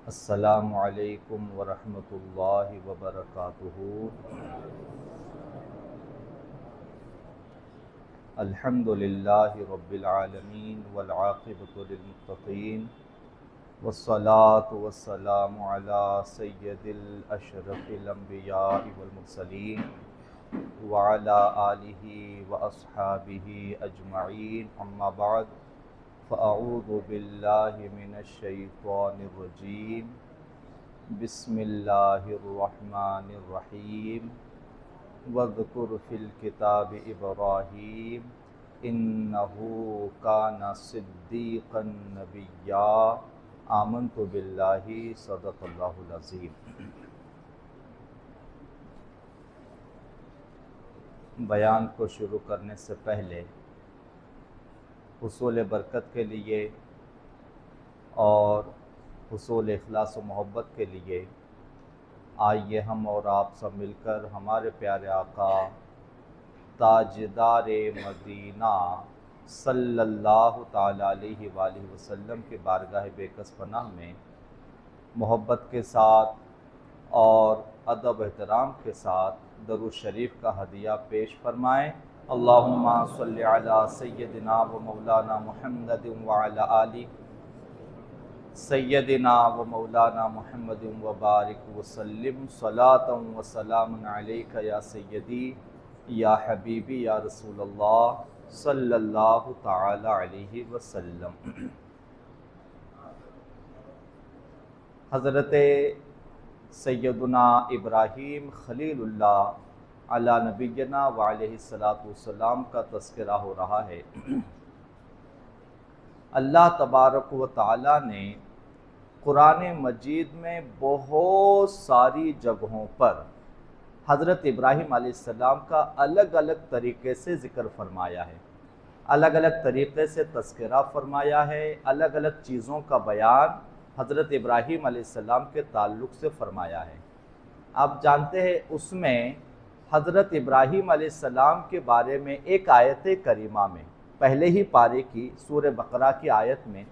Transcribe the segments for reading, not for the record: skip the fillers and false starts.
अस्सलामु अलैकुम वरहमतुल्लाहि वबरकातुहू। अल्हम्दुलिल्लाहि रब्बिल आलमीन वल आक़िबतु लिल मुत्तक़ीन वस्सलातु वस्सलामु अला सय्यदिल अशरफिल अंबियाइ वल मुरसलीन व अला आलिहि व अस्हाबिहि अजमईन, अम्मा बाद, फ़अऊज़ु बिल्लाहि मिनश शैतानिर रजीम। बिस्मिल्लाहिर रहमानिर रहीम। वज़्कुर फ़िल किताबि इब्राहीम इन्नहु काना सिद्दीक़न नबिय्या। आमनतु बिल्लाहि सदक़ल्लाहुल अज़ीम। बयान को शुरू करने से पहले हुसूल बरकत के लिए और हुसूल इखलास व मोहब्बत के लिए आइए हम और आप सब मिलकर हमारे प्यारे आका ताजदार मदीना सल्लल्लाहु ताला अलैहि वसल्लम के बारगाह बेकस पनाह में मोहब्बत के साथ और अदब एहतराम के साथ दरूद शरीफ का हदिया पेश फरमाएँ। अल्लाहुम्मा सल्लि अला सय्यदिना व मौलाना मुहम्मदिन व अला आलि सय्यदिना व मौलाना मुहम्मदिन व बारिक वसल्लिम सलातन व सलामुन अलैका या सय्यदी या हबीबी या रसूलल्लाह सल्लल्लाहु ताला अलैहि वसल्लम। हज़रत सैयदना इब्राहीम खलीलुल्लाह अला नबीना व अलैहिस्सलातु वस्सलाम का तज़किरा हो रहा है। अल्लाह तबारक व तआला ने कुरान मजीद में बहुत सारी जगहों पर हज़रत इब्राहीम अलैहिस्सलाम का अलग अलग तरीक़े से ज़िक्र फरमाया है, अलग अलग तरीक़े से तज़किरा फरमाया है, अलग अलग चीज़ों का बयान हज़रत इब्राहीम अलैहिस्सलाम के ताल्लुक़ से फरमाया है। आप जानते हैं उसमें हज़रत इब्राहीम अलैहिस्सलाम के बारे में एक आयत करीमा में पहले ही पारे की सूरह बकरा की आयत में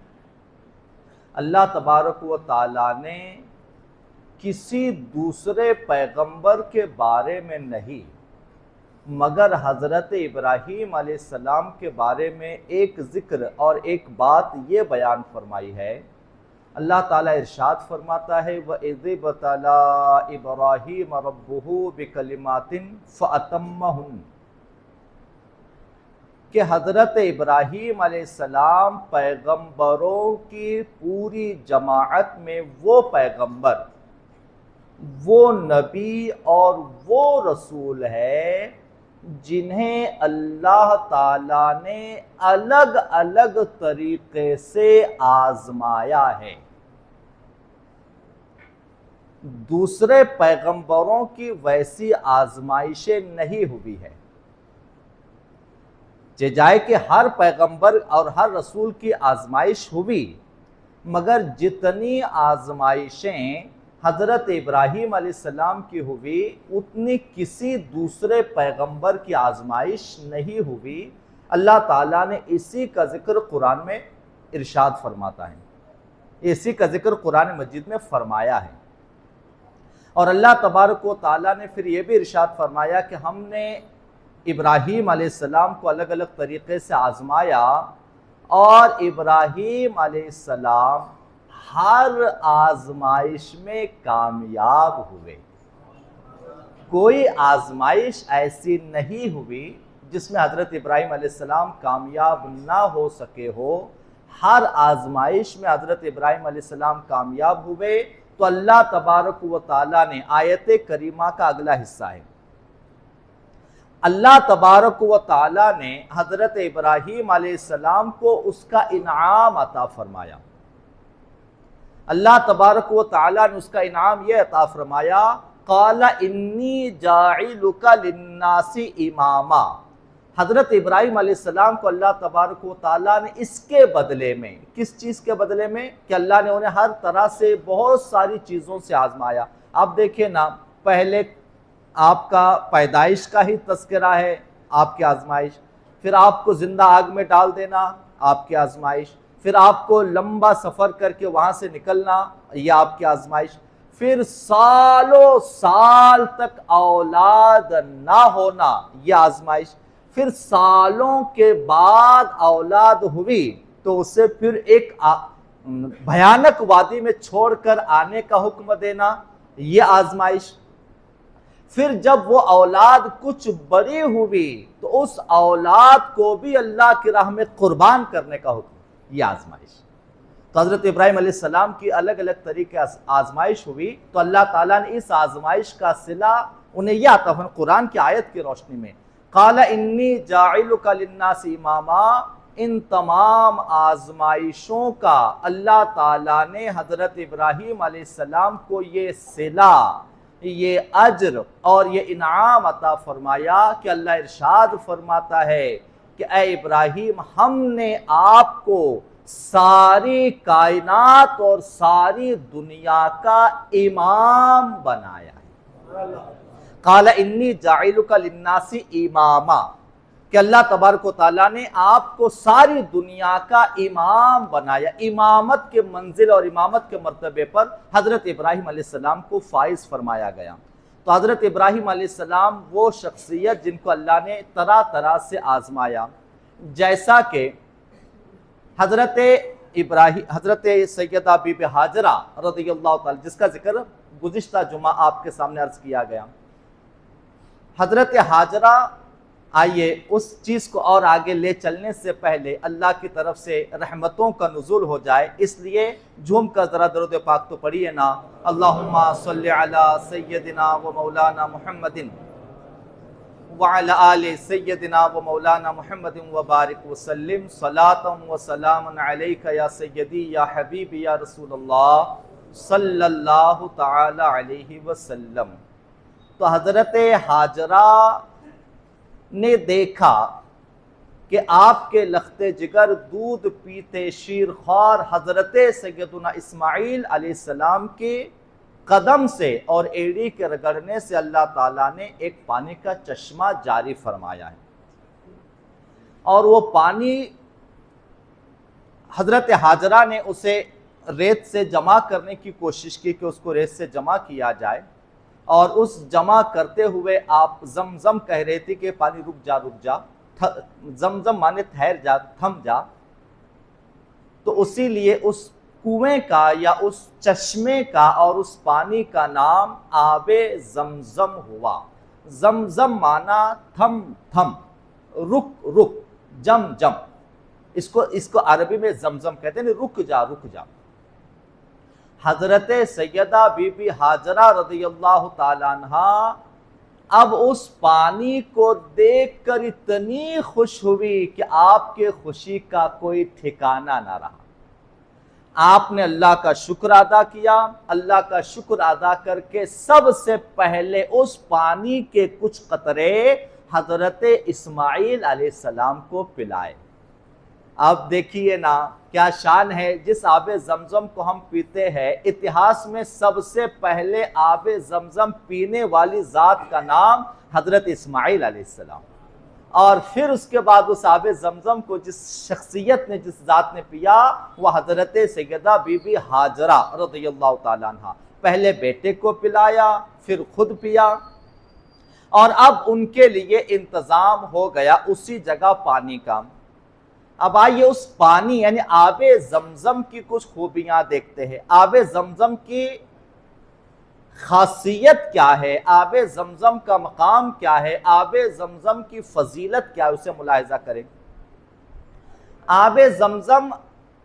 अल्लाह तबारक व तआला ने किसी दूसरे पैगंबर के बारे में नहीं मगर हज़रत इब्राहीम अलैहिस्सलाम के बारे में एक ज़िक्र और एक बात ये बयान फरमाई है। अल्लाह ताला इरशाद फरमाता है, व इज़ बतला इब्राहीम रब्बुहु बिकलिमातिन फ़अतम्महुन, कि हज़रत इब्राहीम अलैहिस्सलाम पैगंबरों की पूरी जमाअत में वो पैगंबर, वो नबी और वो रसूल है जिन्हें अल्लाह ताला ने अलग अलग तरीक़े से आज़माया है। दूसरे पैगंबरों की वैसी आज़माइशें नहीं हुई है। जे जाए कि हर पैगंबर और हर रसूल की आज़माइश हुई, मगर जितनी आज़माइशें हज़रत इब्राहीम अलैहिस्सलाम की हुई उतनी किसी दूसरे पैगंबर की आज़माइश नहीं हुई। अल्लाह ताला ने इसी का ज़िक्र कुरान में इरशाद फरमाता है, इसी का ज़िक्र कुरान मजीद में फरमाया है। और अल्लाह तबारक व तआला ने फिर ये भी इरशाद फरमाया कि हमने इब्राहीम अलैहिस्सलाम को अलग अलग तरीक़े से आज़माया और इब्राहीम अलैहिस्सलाम हर आज़माइश में कामयाब हुए। कोई आज़माइश ऐसी नहीं हुई जिसमें हज़रत इब्राहीम अलैहिस्सलाम कामयाब ना हो सके हो। हर आज़माइश में हज़रत इब्राहीम अलैहिस्सलाम कामयाब हुए। तो अल्लाह तबारक व तआला ने आयत करीमा का अगला हिस्सा है, अल्लाह तबारक व तआला ने हज़रत इब्राहीम अलैहिस्सलाम को उसका इनाम अता फरमाया। अल्लाह तबारक व तआला ने उसका इनाम यह अता फरमाया, क़ाला इन्नी जाइलुका लिन्नासी इमामा। हज़रत इब्राहीम अलैहिस्सलाम को अल्लाह तबारक व तआला ने इसके बदले में, किस चीज़ के बदले में, कि अल्लाह ने उन्हें हर तरह से बहुत सारी चीज़ों से आज़माया। आप देखिए ना, पहले आपका पैदाइश का ही तज़किरा है, आपकी आज़माइश, फिर आपको ज़िंदा आग में डाल देना, आपकी आज़माइश, फिर आपको लंबा सफर करके वहां से निकलना, यह आपकी आजमाइश। फिर सालों साल तक औलाद ना होना, यह आजमाइश। फिर सालों के बाद औलाद हुई तो उसे फिर एक भयानक वादी में छोड़कर आने का हुक्म देना, यह आजमाइश। फिर जब वो औलाद कुछ बड़ी हुई तो उस औलाद को भी अल्लाह की राह में कुर्बान करने का हुक्म, यह आजमाइश। तो हजरत इब्राहिम अलैहिस्सलाम की अलग अलग तरीके आजमाइश हुई, तो अल्लाह ताला ने इस आजमाइश का सिला उन्हें यह अता फरमाया कुरान की आयत की रोशनी में, काला इन्नी जाइलुका लिन्नासी इमामा। इन तमाम आजमाइशों का अल्लाह ताला ने हजरत इब्राहिम अलैहिस्सलाम को ये सिला, ये अज्र और ये इनाम अता फरमाया कि अल्लाह इरशाद फरमाता है कि ए इब्राहिम, हमने आपको सारी कायनात और सारी दुनिया का इमाम बनाया है। काला इन्नी जाइलुका लिन्नासी इमामा, कि अल्लाह तबारक व तआला ने आपको सारी दुनिया का इमाम बनाया। इमामत के मंजिल और इमामत के मर्तबे पर हजरत इब्राहिम अलैहिस्सलाम को फाइज फरमाया गया। तो हजरत इब्राहिम अलैहिस्सलाम वो शख्सियत जिनको अल्लाह ने तरह तरह से आजमाया, जैसा कि हजरत सैयदा बीबी हाजरा रज़ियल्लाहु ताला, जिसका जिक्र गुज़िश्ता जुमा आपके सामने अर्ज किया गया। हजरत हाजरा, आइए उस चीज़ को और आगे ले चलने से पहले अल्लाह की तरफ से रहमतों का नुज़ूल हो जाए, इसलिए झूम कर ज़रा दरूद पाक तो पढ़िए ना, अल्लाहुम्मा सल्लि अला सय्यदिना व मौलाना मुहम्मदिन व अला आलि सय्यदिना व मौलाना मुहम्मदिन व बारिक व सल्लिम सलातम व सलामन अलैका या सय्यदी या हबीबी या रसूलल्लाह सल्लल्लाहु तआला अलैहि वसल्लम। तो हज़रत हाजरा ने देखा कि आपके लख्ते जिगर दूध पीते शीरख्वार हजरत सैयदुना इस्माइल अलैहिस्सलाम के कदम से और एड़ी के रगड़ने से अल्लाह ताला ने एक पानी का चश्मा जारी फरमाया है, और वो पानी हजरत हाजरा ने उसे रेत से जमा करने की कोशिश की कि उसको रेत से जमा किया जाए, और उस जमा करते हुए आप जमजम कह रहे थे कि पानी रुक जा, जमजम माने ठहर जा, थम जा। तो उसी लिए उस कुएं का या उस चश्मे का और उस पानी का नाम आबे जमजम हुआ। जमजम माना थम थम, रुक रुक, जम जम, इसको अरबी में जमजम कहते हैं, रुक जा रुक जा। हजरत सैयदा बीबी हाजरा रज़ियल्लाहु ताला अन्हा अब उस पानी को देखकर इतनी खुश हुई कि आपके खुशी का कोई ठिकाना ना रहा। आपने अल्लाह का शुक्र अदा किया। अल्लाह का शुक्र अदा करके सबसे पहले उस पानी के कुछ कतरे हजरत इस्माइल अलैहिस्सलाम को पिलाए। अब देखिए ना क्या शान है, जिस आबे जमजम को हम पीते हैं, इतिहास में सबसे पहले आबे जमजम पीने वाली जात का नाम हजरत इस्माइल अलैहिस्सलाम, और फिर उसके बाद उस आबे जमजम को जिस शख्सियत ने, जिस जात ने पिया, वह हजरत सैयदा बीबी हाजरा रज़ियल्लाहु ताला अन्हा। पहले बेटे को पिलाया, फिर खुद पिया, और अब उनके लिए इंतजाम हो गया उसी जगह पानी का। अब आइए उस पानी यानी आबे जमजम की कुछ खूबियां देखते हैं। आबे जमजम की खासियत क्या है, आबे जमजम का मकाम क्या है, आबे जमजम की फजीलत क्या है, उसे मुलाहिजा करें। आबे जमजम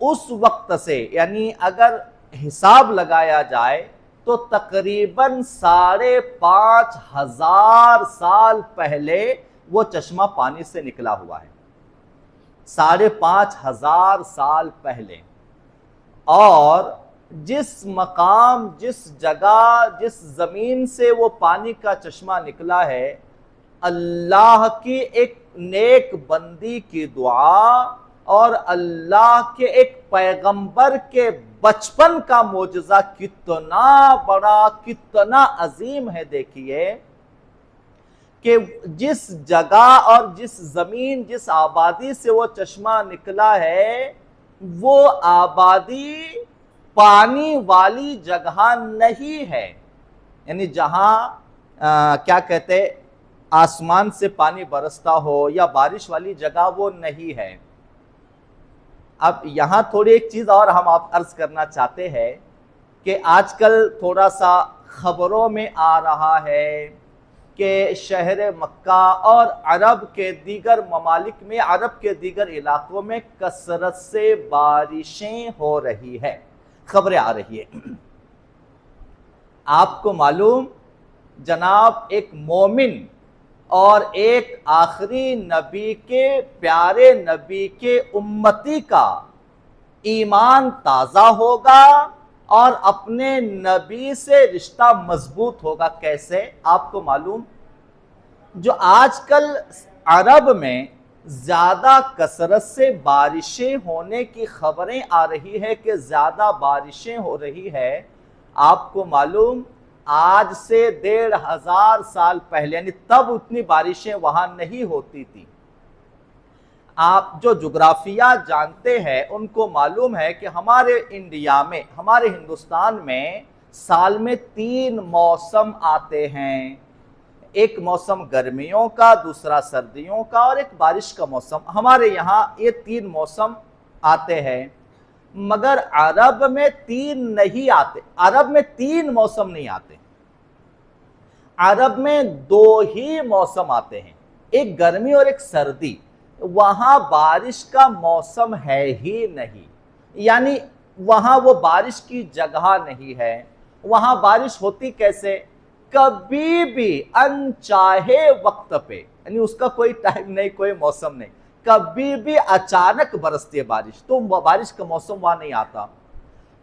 उस वक्त से, यानी अगर हिसाब लगाया जाए तो तकरीबन 5,500 साल पहले वो चश्मा पानी से निकला हुआ है, 5,500 साल पहले। और जिस मकाम, जिस जगह, जिस जमीन से वो पानी का चश्मा निकला है, अल्लाह की एक नेक बंदी की दुआ और अल्लाह के एक पैगंबर के बचपन का मोजज़ा कितना बड़ा, कितना अजीम है। देखिए कि जिस जगह और जिस जमीन, जिस आबादी से वो चश्मा निकला है, वो आबादी पानी वाली जगह नहीं है, यानी जहां क्या कहते आसमान से पानी बरसता हो या बारिश वाली जगह, वो नहीं है। अब यहां थोड़ी एक चीज और हम आप अर्ज करना चाहते हैं कि आजकल थोड़ा सा खबरों में आ रहा है कि शहर मक्का और अरब के दीगर ममालिक में, अरब के दीगर इलाकों में कसरत से बारिशें हो रही है, खबरें आ रही है। आपको मालूम, जनाब एक मोमिन और एक आखिरी नबी के, प्यारे नबी के उम्मती का ईमान ताज़ा होगा और अपने नबी से रिश्ता मजबूत होगा। कैसे? आपको मालूम, जो आजकल अरब में ज़्यादा कसरत से बारिशें होने की खबरें आ रही है कि ज़्यादा बारिशें हो रही है, आपको मालूम आज से 1500 साल पहले, यानी तब उतनी बारिशें वहां नहीं होती थी। आप जो जुग्राफिया जानते हैं उनको मालूम है कि हमारे इंडिया में, हमारे हिंदुस्तान में साल में 3 मौसम आते हैं। एक मौसम गर्मियों का, दूसरा सर्दियों का और एक बारिश का मौसम। हमारे यहाँ ये 3 मौसम आते हैं, मगर अरब में 3 नहीं आते। अरब में 3 मौसम नहीं आते, अरब में 2 ही मौसम आते हैं, एक गर्मी और एक सर्दी। वहां बारिश का मौसम है ही नहीं, यानी वहां वो बारिश की जगह नहीं है। वहां बारिश होती कैसे? कभी भी अनचाहे वक्त पे, यानी उसका कोई टाइम नहीं, कोई मौसम नहीं, कभी भी अचानक बरसती है बारिश, तो बारिश का मौसम वहां नहीं आता।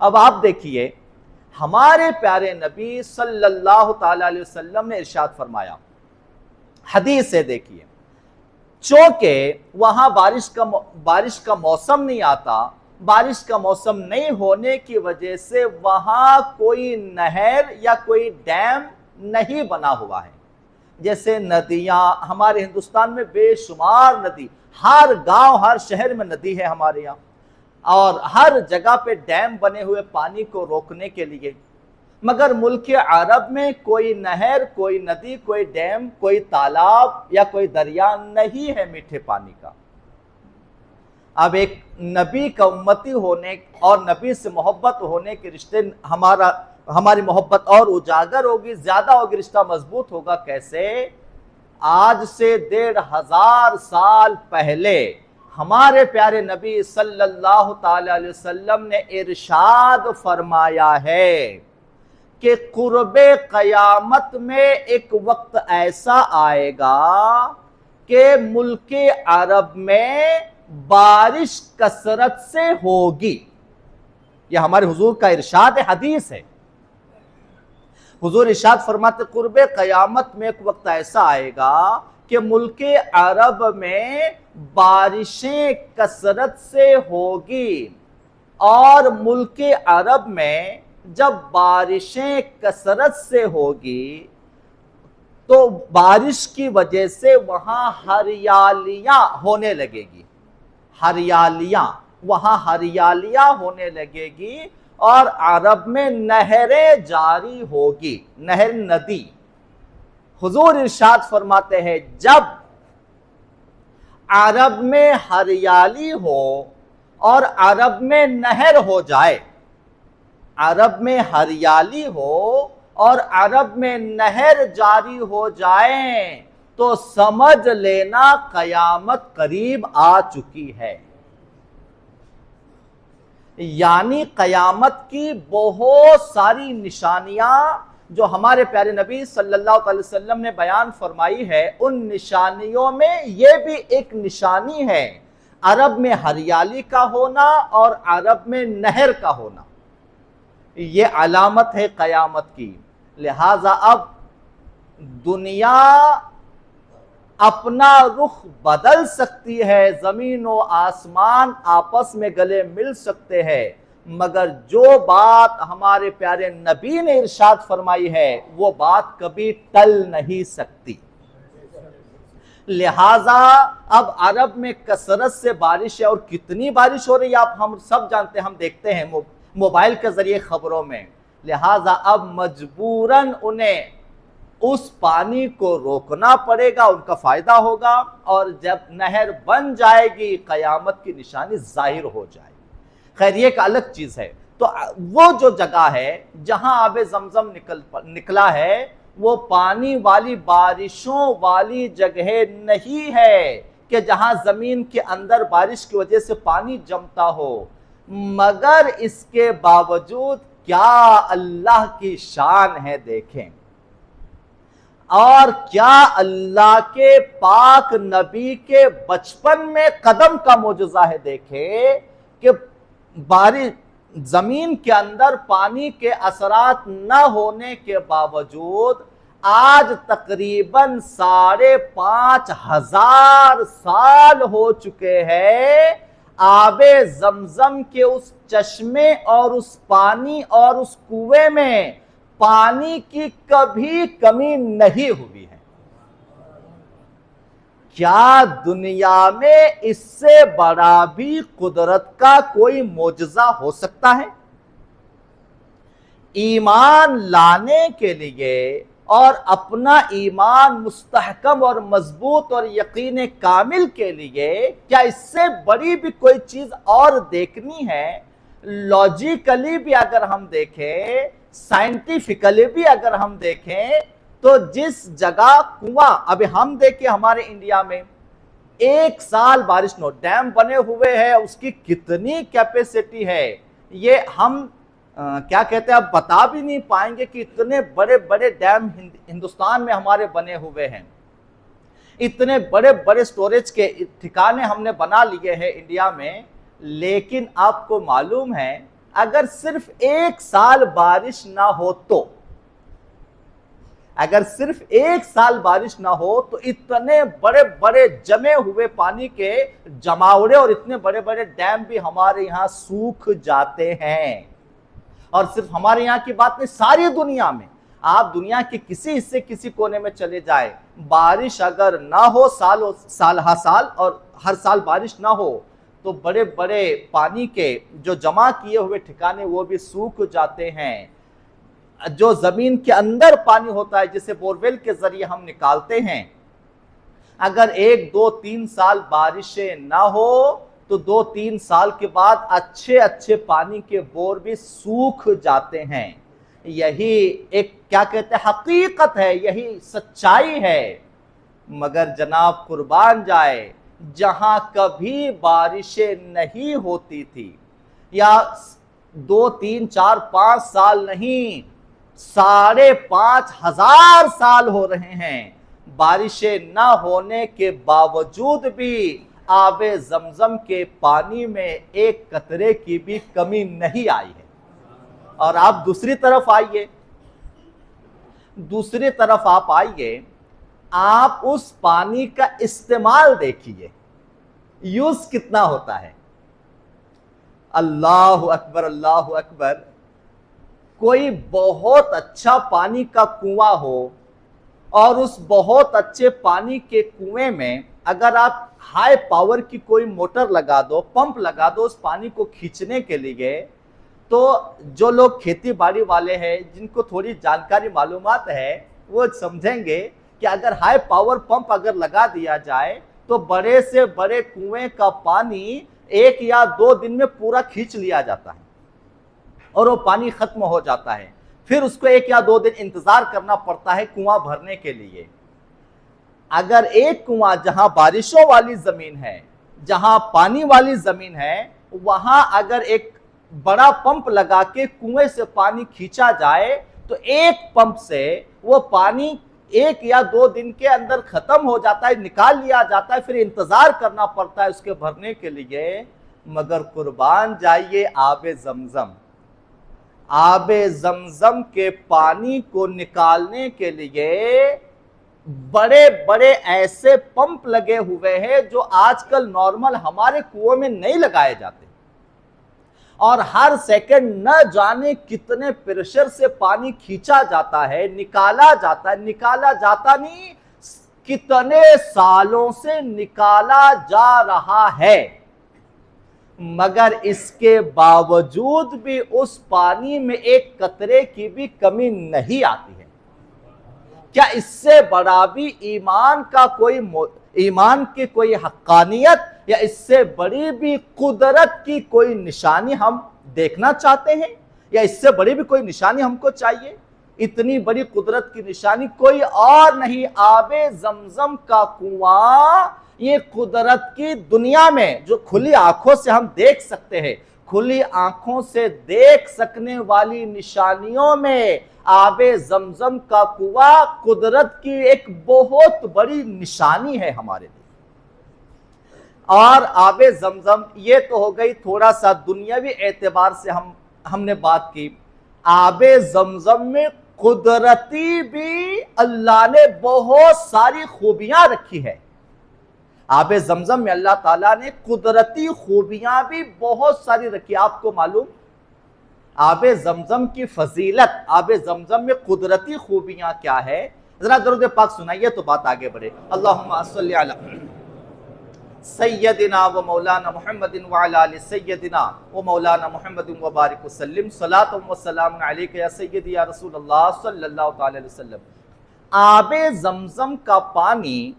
अब आप देखिए, हमारे प्यारे नबी सल्लल्लाहु ताला अलैहि वसल्लम ने इरशाद फरमाया, हदीस से देखिए, चूंकि वहां बारिश का मौसम नहीं आता, बारिश का मौसम नहीं होने की वजह से वहां कोई नहर या कोई डैम नहीं बना हुआ है। जैसे नदियां, हमारे हिंदुस्तान में बेशुमार नदी, हर गांव हर शहर में नदी है हमारे यहाँ, और हर जगह पे डैम बने हुए पानी को रोकने के लिए। मगर मुल्क अरब में कोई नहर, कोई नदी, कोई डैम, कोई तालाब या कोई दरिया नहीं है मीठे पानी का। अब एक नबी का उम्मती होने और नबी से मोहब्बत होने के रिश्ते, हमारी मोहब्बत और उजागर होगी, ज्यादा होगी, रिश्ता मजबूत होगा। कैसे? आज से 1500 साल पहले हमारे प्यारे नबी सल्लल्लाहु ताला अलैहि वसल्लम ने इरशाद फरमाया है कि कुर्बे क़यामत में एक वक्त ऐसा आएगा कि मुल्के अरब में बारिश कसरत से होगी। यह हमारे हुजूर का इरशाद है, हदीस है। हुजूर इरशाद फरमाते, कुर्बे क़यामत में एक वक्त ऐसा आएगा कि मुल्के अरब में बारिशें कसरत से होगी, और मुल्के अरब में जब बारिशें कसरत से होगी तो बारिश की वजह से वहां हरियालियां होने लगेगी, वहां हरियालियां होने लगेगी, और अरब में नहरें जारी होगी, नहर, नदी। हुजूर इरशाद फरमाते हैं, जब अरब में हरियाली हो और अरब में नहर हो जाए, अरब में हरियाली हो और अरब में नहर जारी हो जाए, तो समझ लेना कयामत करीब आ चुकी है। यानी कयामत की बहुत सारी निशानियां जो हमारे प्यारे नबी सल्लल्लाहु अलैहि वसल्लम ने बयान फरमाई है, उन निशानियों में यह भी एक निशानी है, अरब में हरियाली का होना और अरब में नहर का होना। ये अलामत है कयामत की। लिहाजा अब दुनिया अपना रुख बदल सकती है, जमीन और आसमान आपस में गले मिल सकते हैं, मगर जो बात हमारे प्यारे नबी ने इरशाद फरमाई है वो बात कभी टल नहीं सकती। लिहाजा अब अरब में कसरत से बारिश है, और कितनी बारिश हो रही है आप हम सब जानते हैं, हम देखते हैं मोबाइल के जरिए खबरों में। लिहाजा अब मजबूरन उन्हें उस पानी को रोकना पड़ेगा, उनका फायदा होगा, और जब नहर बन जाएगी कयामत की निशानी जाहिर हो जाएगी। खैर ये एक अलग चीज है। तो वो जो जगह है जहां आबे जमजम निकला है, वो पानी वाली बारिशों वाली जगह नहीं है कि जहां जमीन के अंदर बारिश की वजह से पानी जमता हो, मगर इसके बावजूद क्या अल्लाह की शान है देखें, और क्या अल्लाह के पाक नबी के बचपन में कदम का मौजूजा है देखें कि बारिश जमीन के अंदर पानी के असरात न होने के बावजूद आज तकरीबन 5,500 साल हो चुके हैं, आबे जमजम के उस चश्मे और उस पानी और उस कुएं में पानी की कभी कमी नहीं हुई है। क्या दुनिया में इससे बड़ा भी कुदरत का कोई मोजज़ा हो सकता है? ईमान लाने के लिए और अपना ईमान मुस्तहकम और मजबूत और यकीन कामिल के लिए क्या इससे बड़ी भी कोई चीज और देखनी है? लॉजिकली भी अगर हम देखें, साइंटिफिकली भी अगर हम देखें, तो जिस जगह कुआं अभी हम देखें हमारे इंडिया में 1 साल बारिश नो, डैम बने हुए हैं, उसकी कितनी कैपेसिटी है ये हम क्या कहते हैं, अब बता भी नहीं पाएंगे कि इतने बड़े बड़े डैम हिंदुस्तान में हमारे बने हुए हैं, इतने बड़े बड़े स्टोरेज के ठिकाने हमने बना लिए हैं इंडिया में। लेकिन आपको मालूम है अगर सिर्फ 1 साल बारिश ना हो तो, अगर सिर्फ 1 साल बारिश ना हो तो इतने बड़े बड़े जमे हुए पानी के जमावड़े और इतने बड़े बड़े डैम भी हमारे यहां सूख जाते हैं। और सिर्फ हमारे यहाँ की बात नहीं, सारी दुनिया में, आप दुनिया के किसी हिस्से किसी कोने में चले जाए, बारिश अगर ना हो साल और हर साल बारिश ना हो तो बड़े बड़े पानी के जो जमा किए हुए ठिकाने वो भी सूख जाते हैं। जो जमीन के अंदर पानी होता है जिसे बोरवेल के जरिए हम निकालते हैं, अगर 1, 2, 3 साल बारिशें ना हो तो 2-3 साल के बाद अच्छे अच्छे पानी के बोर भी सूख जाते हैं। यही एक क्या कहते हैं हकीकत है, यही सच्चाई है। मगर जनाब कुर्बान जाए, जहां कभी बारिशें नहीं होती थी, या 2, 3, 4, 5 साल नहीं, 5,500 साल हो रहे हैं, बारिशें ना होने के बावजूद भी आबे जमजम के पानी में एक कतरे की भी कमी नहीं आई है। और आप दूसरी तरफ आइए, दूसरी तरफ आप आइए, आप उस पानी का इस्तेमाल देखिए, यूज कितना होता है। अल्लाह अकबर, अल्लाह अकबर। कोई बहुत अच्छा पानी का कुआं हो और उस बहुत अच्छे पानी के कुएं में अगर आप हाई पावर की कोई मोटर लगा दो, पंप लगा दो उस पानी को खींचने के लिए, तो जो लोग खेती बाड़ी वाले हैं, जिनको थोड़ी जानकारी मालूमात है, वो समझेंगे कि अगर हाई पावर पंप अगर लगा दिया जाए तो बड़े से बड़े कुएं का पानी 1 या 2 दिन में पूरा खींच लिया जाता है और वो पानी खत्म हो जाता है। फिर उसको 1 या 2 दिन इंतजार करना पड़ता है कुआं भरने के लिए। अगर एक कुआं जहां बारिशों वाली जमीन है, जहां पानी वाली जमीन है, वहां अगर एक बड़ा पंप लगा के कुएं से पानी खींचा जाए तो एक पंप से वो पानी 1 या 2 दिन के अंदर खत्म हो जाता है, निकाल लिया जाता है, फिर इंतजार करना पड़ता है उसके भरने के लिए। मगर कुर्बान जाइए आबे जमजम, आबे जमजम के पानी को निकालने के लिए बड़े बड़े ऐसे पंप लगे हुए हैं जो आजकल नॉर्मल हमारे कुओं में नहीं लगाए जाते, और हर सेकंड न जाने कितने प्रेशर से पानी खींचा जाता है, निकाला जाता है, निकाला जाता नहीं, कितने सालों से निकाला जा रहा है, मगर इसके बावजूद भी उस पानी में एक कतरे की भी कमी नहीं आती है। क्या इससे बड़ा भी ईमान की कोई हक्कानियत या इससे बड़ी भी कुदरत की कोई निशानी हम देखना चाहते हैं, या इससे बड़ी भी कोई निशानी हमको चाहिए? इतनी बड़ी कुदरत की निशानी कोई और नहीं, आबे जमजम का कुआं। ये कुदरत की दुनिया में जो खुली आंखों से हम देख सकते हैं, खुली आंखों से देख सकने वाली निशानियों में आबे जमजम का कुआं कुदरत की एक बहुत बड़ी निशानी है हमारे लिए। और आबे जमजम, ये तो हो गई थोड़ा सा दुनियावी एतबार से हमने बात की। आबे जमजम में कुदरती भी अल्लाह ने बहुत सारी खूबियां रखी है। आबे जमजम में अल्लाह ताला ने कुदरती खूबियां भी बहुत सारी रखी। आपको मालूम आबे जमजम की फजीलत, आबे जमजम में कुदरती खूबियां क्या है? जरा दरूद पाक सुनाइए तो बात आगे बढ़े। अल्लाहुम्मा सल्ली अला सय्यदिना व मौलाना मुहम्मदिन व अला आलि सय्यदिना व मौलाना मुहम्मदिन व बारिक वसल्लिम सलातु व सलाम अलैका या सय्यदी या रसूलल्लाह सल्लल्लाहु अलैहि वसल्लम। आबे जमजम का पानी,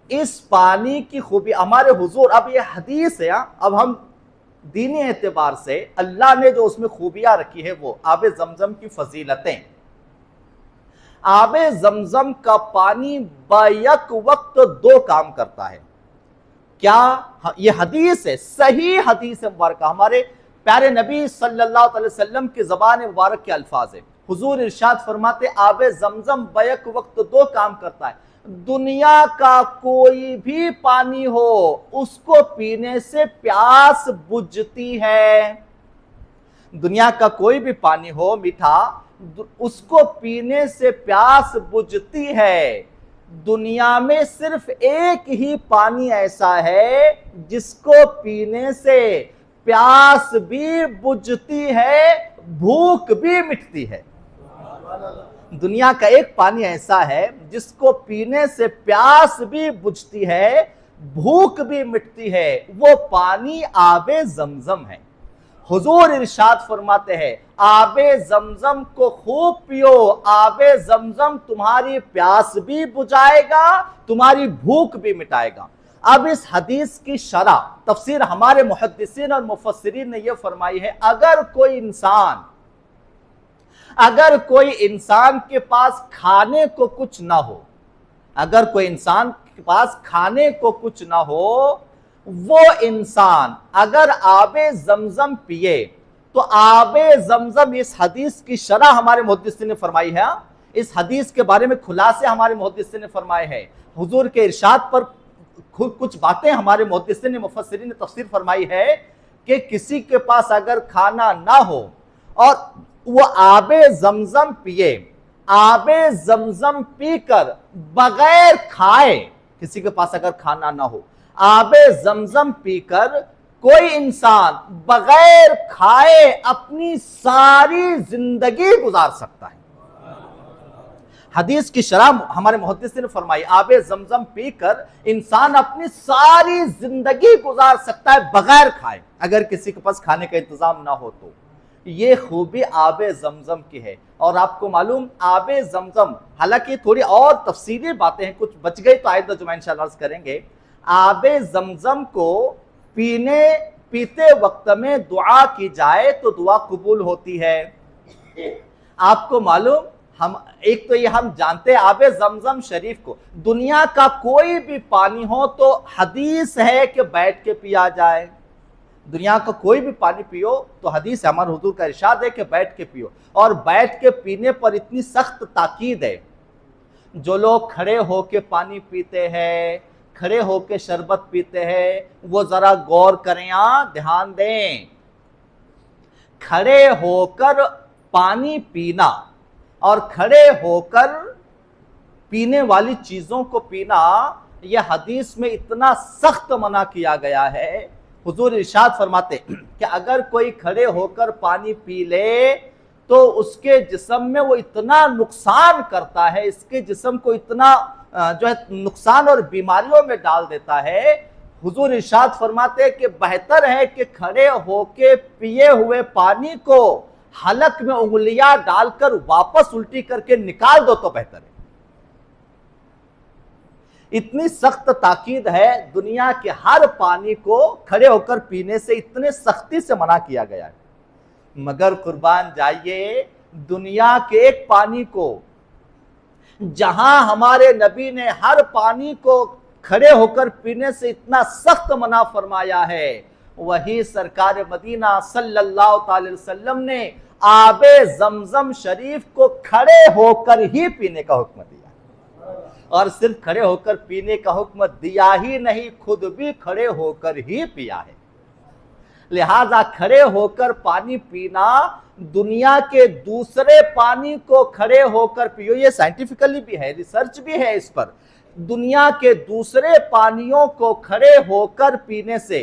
इस पानी की खूबी हमारे हुजूर, अब ये हदीस है, अब हम दीनी एतबार से अल्लाह ने जो उसमें खूबियां रखी है वो आबे जमजम की फजीलतें। आबे जमजम का पानी बैक वक्त दो काम करता है। क्या? ये हदीस है, सही हदीस है मुबारक, हमारे प्यारे नबी सल्लल्लाहु अलैहि वसल्लम की ज़बान मुबारक के अल्फाज है। हुजूर इरशाद फरमाते आबे जमजम बैक वक्त दो काम करता है। दुनिया का कोई भी पानी हो, उसको पीने से प्यास बुझती है। दुनिया का कोई भी पानी हो मीठा, उसको पीने से प्यास बुझती है। दुनिया में सिर्फ एक ही पानी ऐसा है जिसको पीने से प्यास भी बुझती है, भूख भी मिटती है। दुनिया का एक पानी ऐसा है जिसको पीने से प्यास भी बुझती है, भूख भी मिटती है, वो पानी आबे जमजम है। हुजूर इरशाद फरमाते हैं आबे जमजम को खूब पियो, आबे जमजम तुम्हारी प्यास भी बुझाएगा, तुम्हारी भूख भी मिटाएगा। अब इस हदीस की शरह तफसीर हमारे मुहद्दिसीन और मुफस्सिरीन ने यह फरमाई है, अगर कोई इंसान के पास खाने को कुछ ना हो, अगर कोई इंसान के पास खाने को कुछ ना हो, वो इंसान अगर आबे जमजम पिए तो आबे जमजम, इस हदीस की शरह हमारे मुहद्दिसीन ने फरमाई है, इस हदीस के बारे में खुलासे हमारे मुहद्दिसीन ने फरमाए हैं। हुजूर के इरशाद पर कुछ बातें हमारे मुहद्दिसीन ने, मुफस्सिरीन ने तफसीर फरमाई है कि किसी के पास अगर खाना ना हो और वो आबे जमजम पिए, आबे जमजम पीकर बगैर खाए, किसी के पास अगर खाना ना हो, आबे जमजम पीकर कोई इंसान बगैर खाए अपनी सारी जिंदगी गुजार सकता है। हदीस की शरह हमारे मुहद्दिस ने फरमाई आबे जमजम पीकर इंसान अपनी सारी जिंदगी गुजार सकता है बगैर खाए, अगर किसी के पास खाने का इंतजाम ना हो तो। ये खूबी आबे जमजम की है। और आपको मालूम आबे जमजम, हालांकि थोड़ी और तफसीली बातें हैं, कुछ बच गई तो आयत जुमा इंशाअल्लाह अर्ज करेंगे। आबे जमजम को पीते वक्त में दुआ की जाए तो दुआ कबूल होती है। आपको मालूम, हम जानते हैं आबे जमजम शरीफ को, दुनिया का कोई भी पानी हो तो हदीस है कि बैठ के पिया जाए। दुनिया का कोई भी पानी पियो तो हदीस है, हमारे हुजूर का इरशाद है कि बैठ के पियो। और बैठ के पीने पर इतनी सख्त ताकीद है, जो लोग खड़े होके पानी पीते हैं, खड़े होके शरबत पीते हैं, वो जरा गौर करें, ध्यान दें। खड़े होकर पानी पीना और खड़े होकर पीने वाली चीजों को पीना, यह हदीस में इतना सख्त मना किया गया है। हुजूर इरशाद फरमाते कि अगर कोई खड़े होकर पानी पी ले तो उसके जिस्म में वो इतना नुकसान करता है, इसके जिस्म को इतना जो है नुकसान और बीमारियों में डाल देता है। हुजूर इरशाद फरमाते हैं कि बेहतर है कि खड़े होके पिए हुए पानी को हलक में उंगलियां डालकर वापस उल्टी करके निकाल दो तो बेहतर है। इतनी सख्त ताकीद है, दुनिया के हर पानी को खड़े होकर पीने से इतने सख्ती से मना किया गया है। मगर कुर्बान जाइए, दुनिया के एक पानी को जहां हमारे नबी ने हर पानी को खड़े होकर पीने से इतना सख्त मना फरमाया है, वही सरकार मदीना सल्लल्लाहु अलैहि वसल्लम ने आबे जमजम शरीफ को खड़े होकर ही पीने का हुक्म दिया। और सिर्फ खड़े होकर पीने का हुक्म दिया ही नहीं, खुद भी खड़े होकर ही पिया है। लिहाजा खड़े होकर पानी पीना, दुनिया के दूसरे पानी को खड़े होकर पियो, ये साइंटिफिकली भी है, रिसर्च भी है इस पर। दुनिया के दूसरे पानियों को खड़े होकर पीने से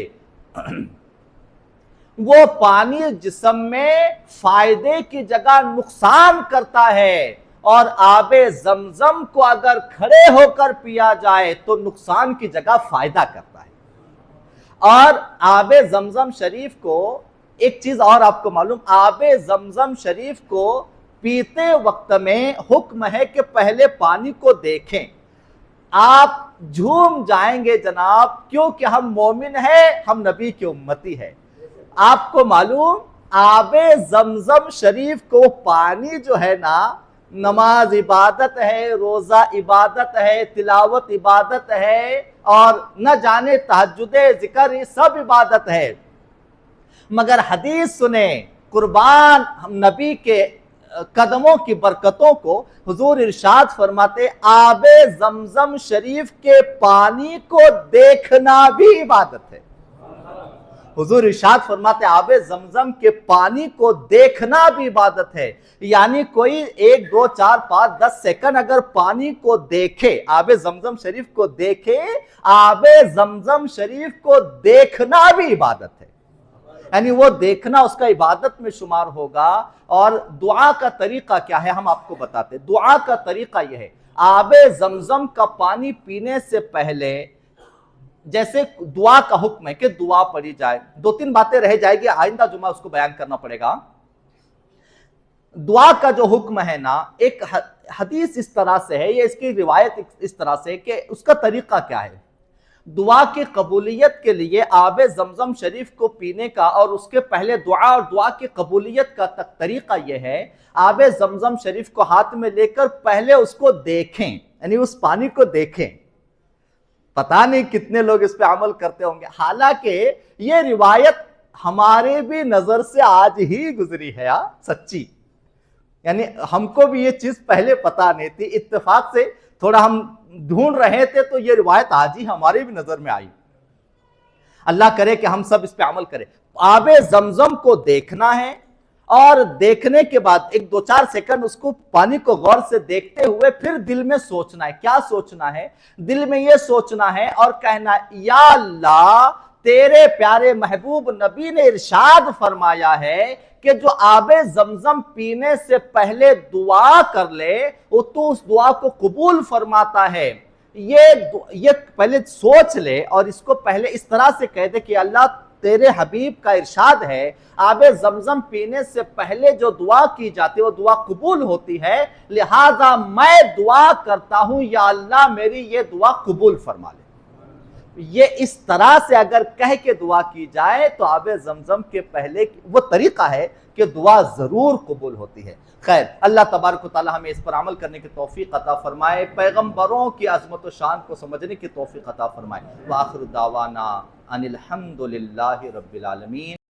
वो पानी जिस्म में फायदे की जगह नुकसान करता है, और आबे जमजम को अगर खड़े होकर पिया जाए तो नुकसान की जगह फायदा करता है। और आबे जमजम शरीफ को एक चीज और आपको मालूम, आबे जमजम शरीफ को पीते वक्त में हुक्म है कि पहले पानी को देखें। आप झूम जाएंगे जनाब, क्योंकि हम मोमिन हैं, हम नबी की उम्मती है। आपको मालूम, आबे जमजम शरीफ को पानी जो है ना, नमाज इबादत है, रोजा इबादत है, तिलावत इबादत है, और न जाने तहज्जुदे जिक्र, ये सब इबादत है। मगर हदीस सुने, कुर्बान हम नबी के कदमों की बरकतों को, हुजूर इरशाद फरमाते आबे जमजम शरीफ के पानी को देखना भी इबादत है। हुजूर इरशाद फरमाते आबे जमजम के पानी को देखना भी इबादत है। यानी कोई 1, 2, 4, 5, 10 सेकंड अगर पानी को देखे, आबे जमजम शरीफ को देखे, आबे जमजम शरीफ को देखना भी इबादत है। यानी वो देखना उसका इबादत में शुमार होगा। और दुआ का तरीका क्या है हम आपको बताते। दुआ का तरीका यह है, आबे जमजम का पानी पीने से पहले जैसे दुआ का हुक्म है कि दुआ पढ़ी जाए। 2-3 बातें रह जाएगी, आइंदा जुमा उसको बयान करना पड़ेगा। दुआ का जो हुक्म है ना, एक हदीस इस तरह से है, ये इसकी रिवायत इस तरह से कि उसका तरीका क्या है। दुआ की कबूलियत के लिए आबे जमजम शरीफ को पीने का और उसके पहले दुआ और दुआ की कबूलियत का तरीका यह है, आबे जमजम शरीफ को हाथ में लेकर पहले उसको देखें, यानी उस पानी को देखें। पता नहीं कितने लोग इस पे अमल करते होंगे, हालांकि ये रिवायत हमारे भी नजर से आज ही गुजरी है सच्ची। यानी हमको भी ये चीज पहले पता नहीं थी, इत्तेफाक से थोड़ा हम ढूंढ रहे थे तो ये रिवायत आज ही हमारे भी नजर में आई। अल्लाह करे कि हम सब इस पे अमल करें। आबे जमजम को देखना है, और देखने के बाद 1-2-4 सेकंड उसको पानी को गौर से देखते हुए फिर दिल में सोचना है। क्या सोचना है? दिल में यह सोचना है और कहना, या अल्लाह, तेरे प्यारे महबूब नबी ने इरशाद फरमाया है कि जो आबे जमजम पीने से पहले दुआ कर ले वो तो उस दुआ को कबूल फरमाता है। ये पहले सोच ले और इसको पहले इस तरह से कह दे कि अल्लाह, तेरे हबीब का इरशाद है आबे जमजम पीने से पहले जो दुआ की जाती है वो दुआ कबूल होती है, लिहाजा मैं दुआ करता हूं या अल्लाह मेरी ये दुआ कबूल फरमा ले। ये इस तरह से अगर कह के दुआ की जाए तो आबे जमजम के पहले वो तरीका है कि दुआ जरूर कबूल होती है। खैर, अल्लाह तबारक व तआला हमें इस पर अमल करने की तौफीक अता फरमाए, पैगंबरों की अज़मत व शान को समझने की तौफीक अता फरमाए। व आखिर दावाना अनिल हम्दुलिल्लाहि रब्बिल आलमीन।